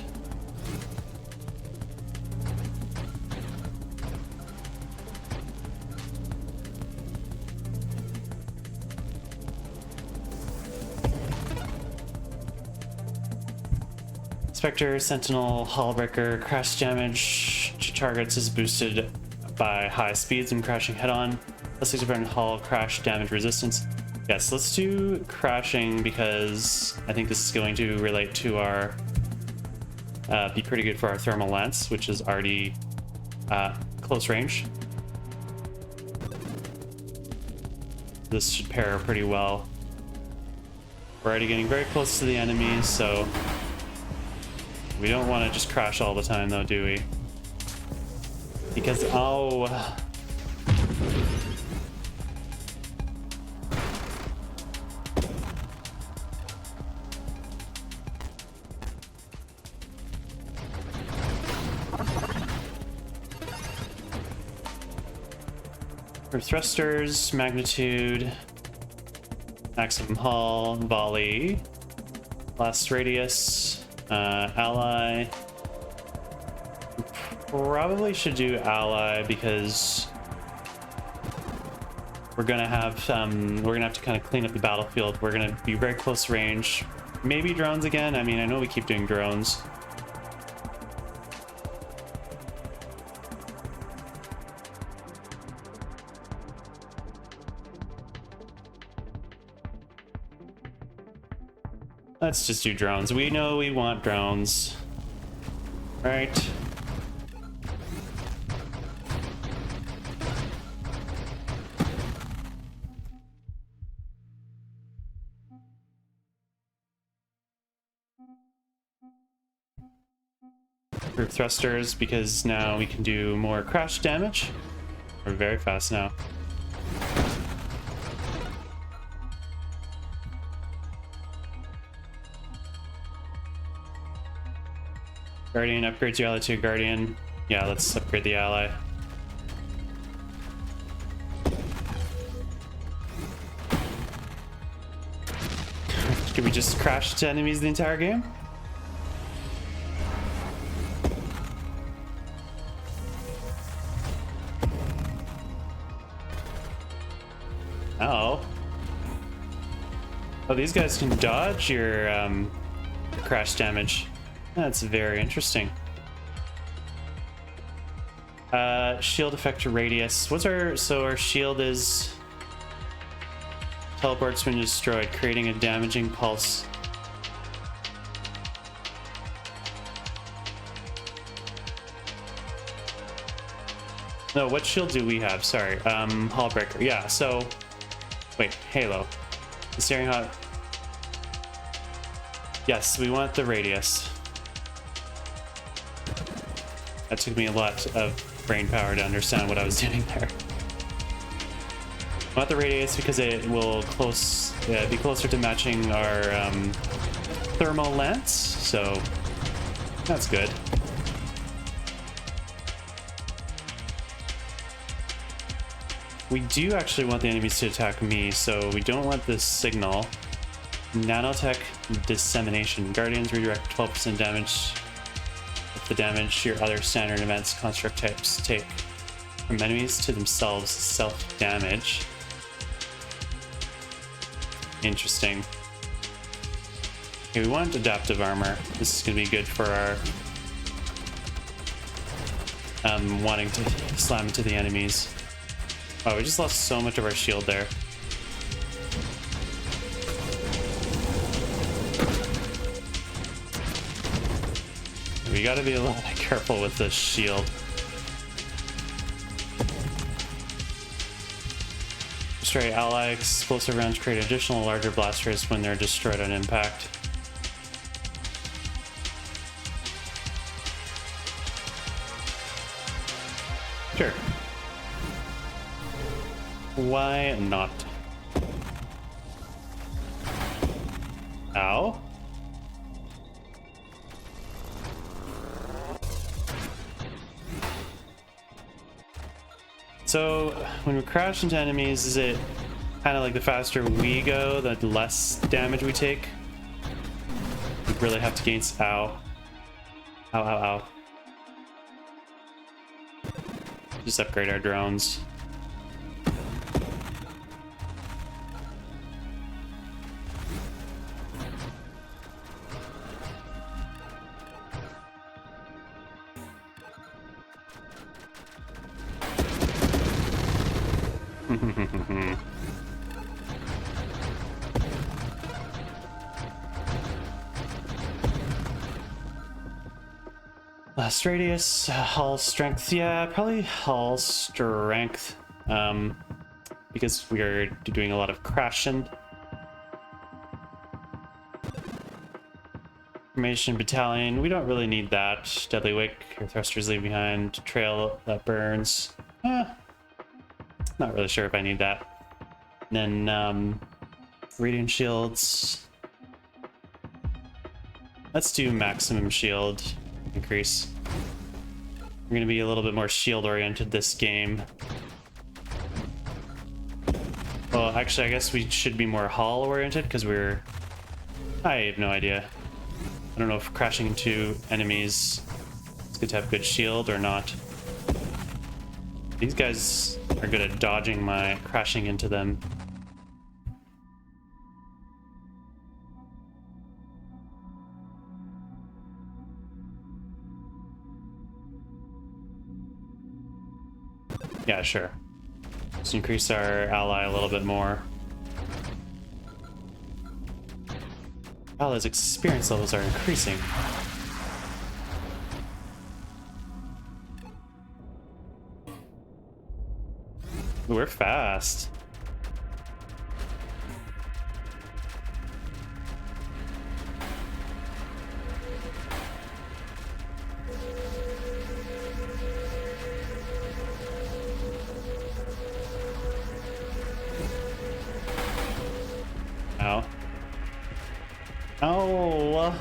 Spectre, Sentinel, Hullbreaker, crash damage to targets is boosted by high speeds and crashing head-on. Plus 60% hull crash damage resistance. Yes, let's do crashing because I think this is going to relate to our be pretty good for our thermal lance, which is already close range. This should pair pretty well. We're already getting very close to the enemies, so we don't want to just crash all the time though, do we? Because, oh... For thrusters, magnitude, maximum hull, volley, blast radius, ally. Probably should do ally because we're gonna have to kind of clean up the battlefield. We're gonna be very close range. Maybe drones again. I mean, I know we keep doing drones. Let's just do drones. We know we want drones. All right. Group thrusters, because now we can do more crash damage. We're very fast now. Guardian upgrades your ally to a Guardian. Yeah, let's upgrade the ally. Can we just crash to enemies the entire game? Oh. Oh, these guys can dodge your crash damage. That's very interesting. Shield effector radius. What's our... So our shield is... Teleports when destroyed, creating a damaging pulse. No, what shield do we have? Sorry. Hull breaker. Yeah, so... Wait, Halo. The steering hot... Yes, we want the radius. That took me a lot of brain power to understand what I was doing there. I want the radius because it will be closer to matching our thermal lance, so that's good. We do actually want the enemies to attack me, so we don't want this signal. Nanotech dissemination. Guardians redirect 12% damage. If the damage your other standard events construct types take from enemies to themselves, self-damage. Interesting. Okay, we want adaptive armor. This is gonna be good for our wanting to slam into the enemies. Oh, we just lost so much of our shield there. We gotta be a little bit careful with this shield. Destroy ally explosive rounds create additional larger blasters when they're destroyed on impact. Sure. Why not? Ow. So when we crash into enemies, is it kind of like the faster we go, the less damage we take? We really have to gain... Ow. Ow, ow, ow. Just upgrade our drones. Blast radius, hull strength. Yeah, probably hull strength. Because we are doing a lot of crashing. Formation battalion. We don't really need that. Deadly wick. Your thrusters leave behind. Trail that burns. Not really sure if I need that. And then radiant shields. Let's do maximum shield increase. We're gonna be a little bit more shield oriented this game. Well, actually, I guess we should be more hull oriented because we're... I have no idea. I don't know if crashing into enemies is good to have good shield or not. These guys are good at dodging my crashing into them. Yeah, sure. Let's increase our ally a little bit more. Allies' experience levels are increasing. We're fast. Ow. Oh.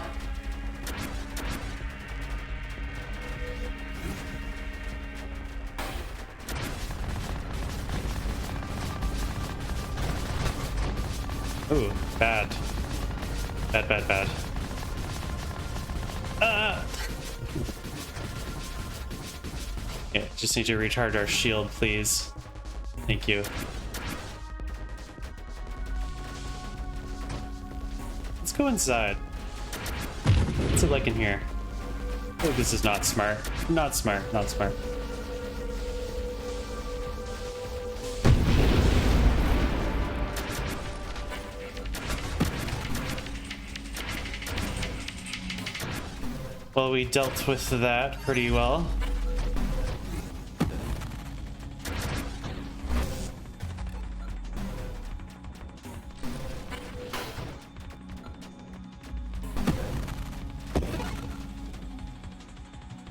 Ooh, bad. Bad, bad, bad. Yeah, just need to recharge our shield, please. Thank you. Let's go inside. What's it like in here? Oh, this is not smart. Not smart, not smart. Well, we dealt with that pretty well.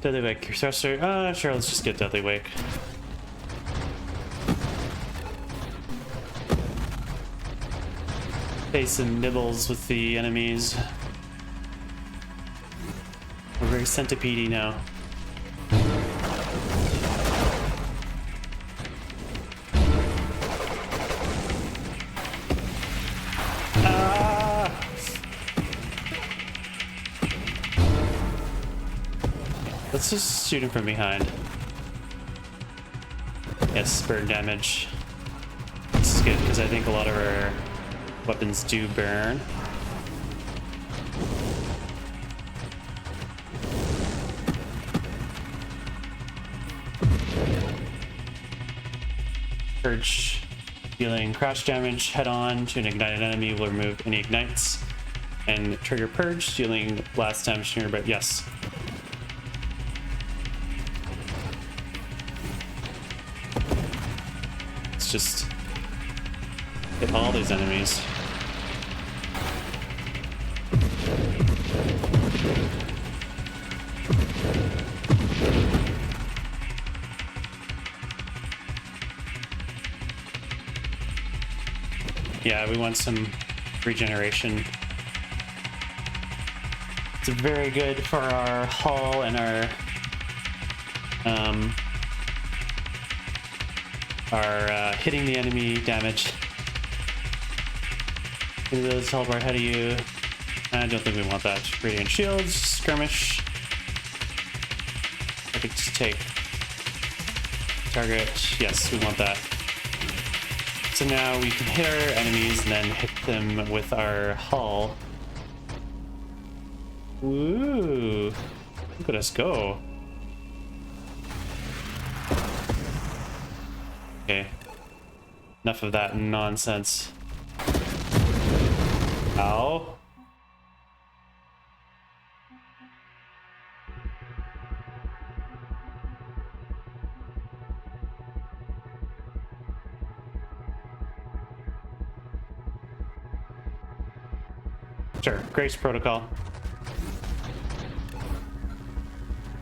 Deadly Wake, sorcerer. Sure, let's just get Deadly Wake. Face some nibbles with the enemies. We're very centipede-y now. Let's just shoot him from behind. Yes, burn damage. This is good because I think a lot of our weapons do burn. Purge, dealing crash damage head on to an ignited enemy will remove any ignites. And trigger Purge, dealing blast damage to nearby. Yes. Let's just hit all these enemies. Yeah, we want some regeneration. It's very good for our hull and our hitting the enemy damage. Maybe those teleport ahead of you. I don't think we want that. Radiant shields, skirmish. I could just take target. Yes, we want that. So now we can hit our enemies and then hit them with our hull. Ooh, look at us go. Okay, enough of that nonsense. Ow. Sure, Grace Protocol.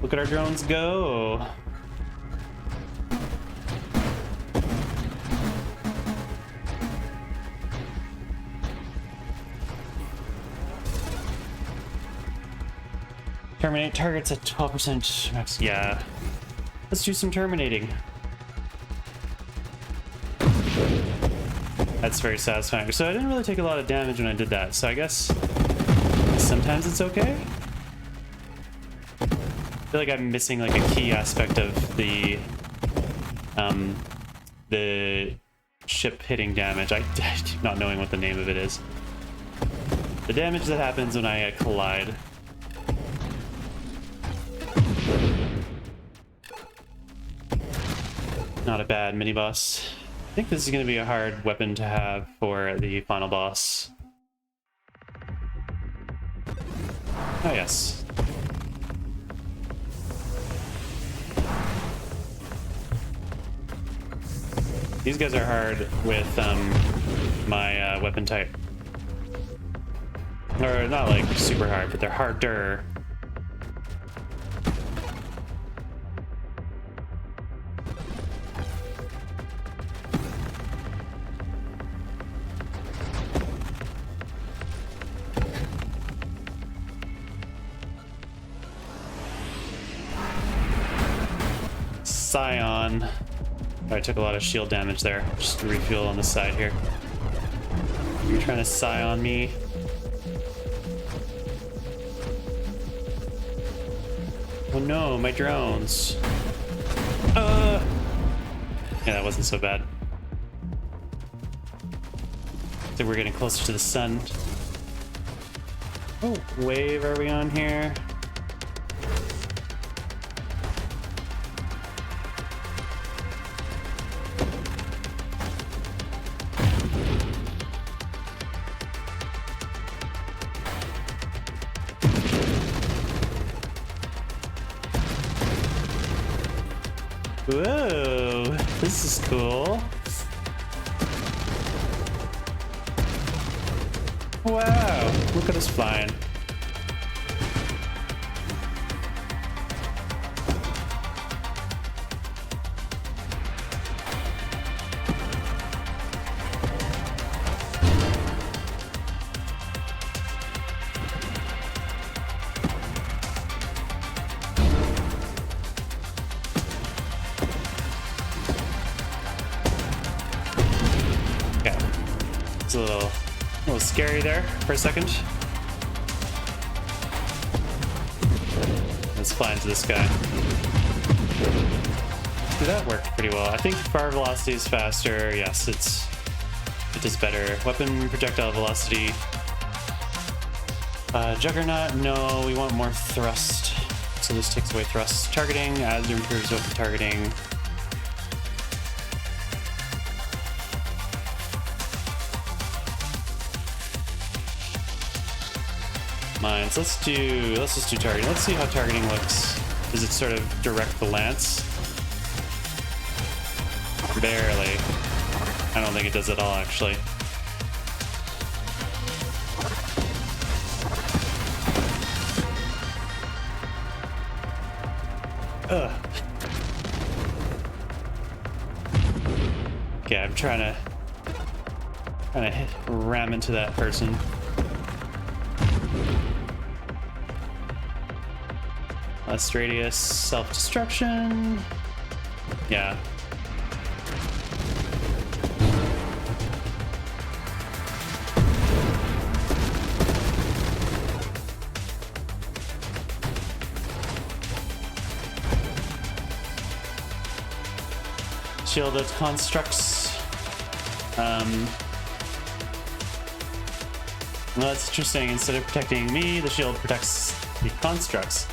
Look at our drones go. Terminate targets at 12% max. Yeah. Let's do some terminating. That's very satisfying. So I didn't really take a lot of damage when I did that, so I guess sometimes it's okay? I feel like I'm missing like a key aspect of the ship hitting damage. Not knowing what the name of it is. The damage that happens when I collide. Not a bad mini boss. I think this is going to be a hard weapon to have for the final boss. Oh yes. These guys are hard with my weapon type. Or not like super hard, but they're harder. Scion. Oh, I took a lot of shield damage there. Just refuel on the side here. You're trying to Scion me. Oh no, my drones. Yeah, that wasn't so bad. So we're getting closer to the sun. Oh, wave are we on here? Whoa, this is cool. Wow, look at us flying. It's a little scary there for a second. Let's fly into this guy. See, that worked pretty well. I think fire velocity is faster. Yes, it does better. Weapon projectile velocity. Juggernaut, no, we want more thrust. So this takes away thrust. Targeting, adds or improves weapon targeting. Mines. Let's just do targeting. Let's see how targeting looks. Does it sort of direct the lance? Barely. I don't think it does at all, actually. Ugh. Okay, I'm trying to ram into that person. Less radius, self-destruction. Yeah. Shielded constructs. Well, that's interesting. Instead of protecting me, the shield protects the constructs.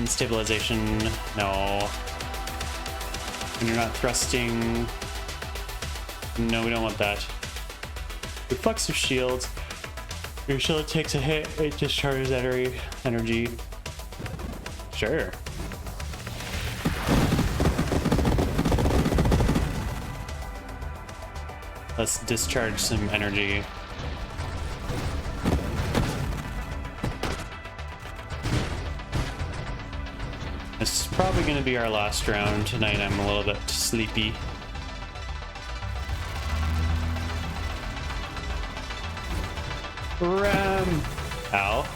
Stabilization, no. When you're not thrusting, no, we don't want that. Reflexive shield. Your shield takes a hit, it discharges energy. Sure. Let's discharge some energy. This is probably going to be our last round tonight. I'm a little bit sleepy. Ram! Ow.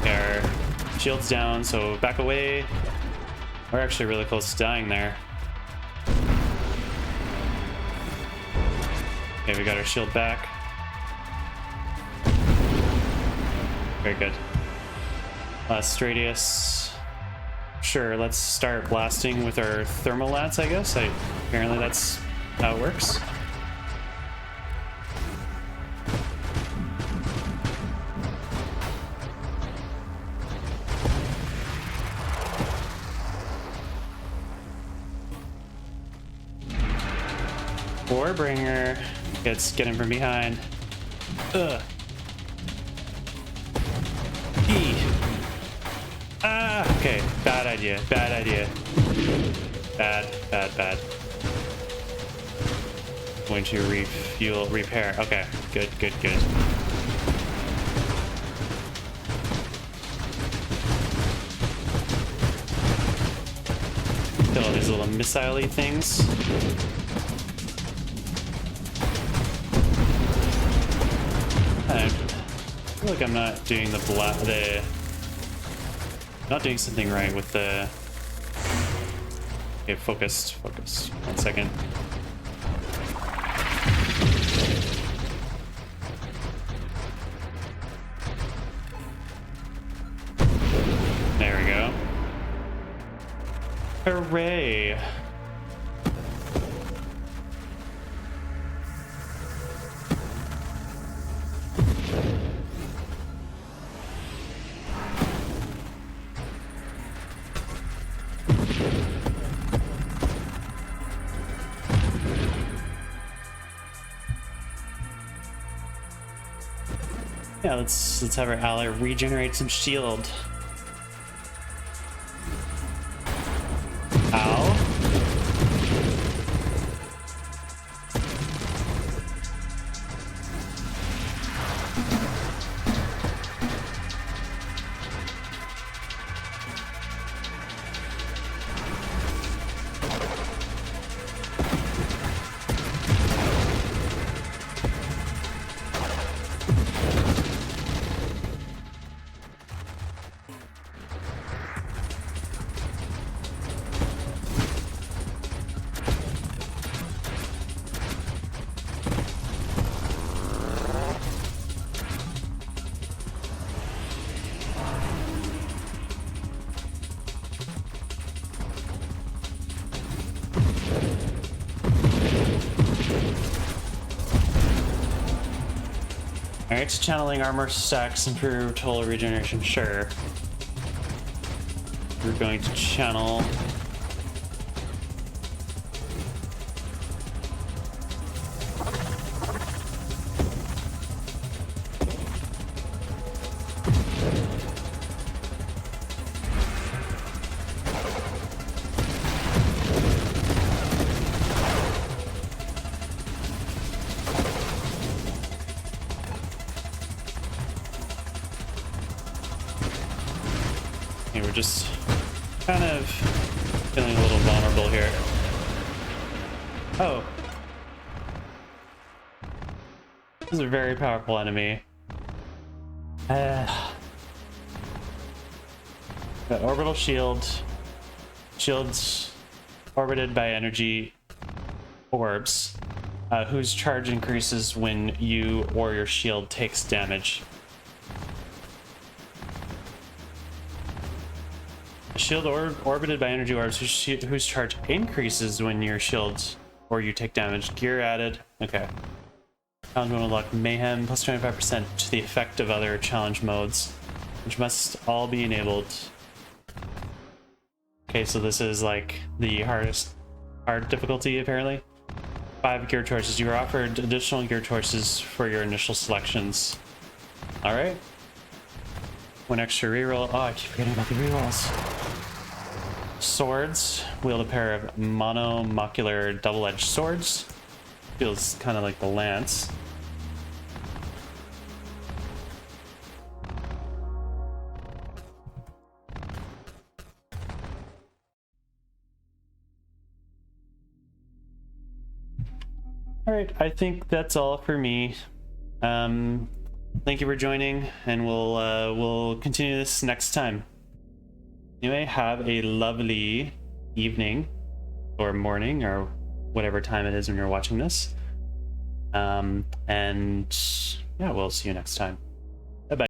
Our shield's down, so back away. We're actually really close to dying there. Okay, we got our shield back. Very good. Last radius. Sure, let's start blasting with our thermal lance, I guess. Apparently that's how it works. Warbringer gets getting from behind. Ugh. E. Ah, okay. Bad idea. Bad idea. Bad. Going to refuel, repair. Okay. Good. Kill all these little missile-y things. I feel like I'm not doing not doing something right with the... Okay, focused. 1 second. There we go. Hooray! Yeah, let's have our ally regenerate some shield. Ow. Alright, channeling armor stacks improve total regeneration, sure. We're going to channel... We're just kind of feeling a little vulnerable here. Oh. This is a very powerful enemy. The orbital shield. Shields orbited by energy orbs, whose charge increases when you or your shield takes damage. Shield orbited by energy orbs whose charge increases when your shield or you take damage. Gear added. Okay. Challenge mode unlock mayhem plus 25% to the effect of other challenge modes, which must all be enabled. Okay, so this is like the hard difficulty apparently. 5 gear choices. You are offered additional gear choices for your initial selections. All right. 1 extra reroll. Oh, I keep forgetting about the rerolls. Swords. Wield a pair of monomocular double-edged swords. Feels kind of like the lance. All right, I think that's all for me. Thank you for joining, and we'll continue this next time. Anyway, have a lovely evening or morning or whatever time it is when you're watching this. And yeah, we'll see you next time. Bye-bye.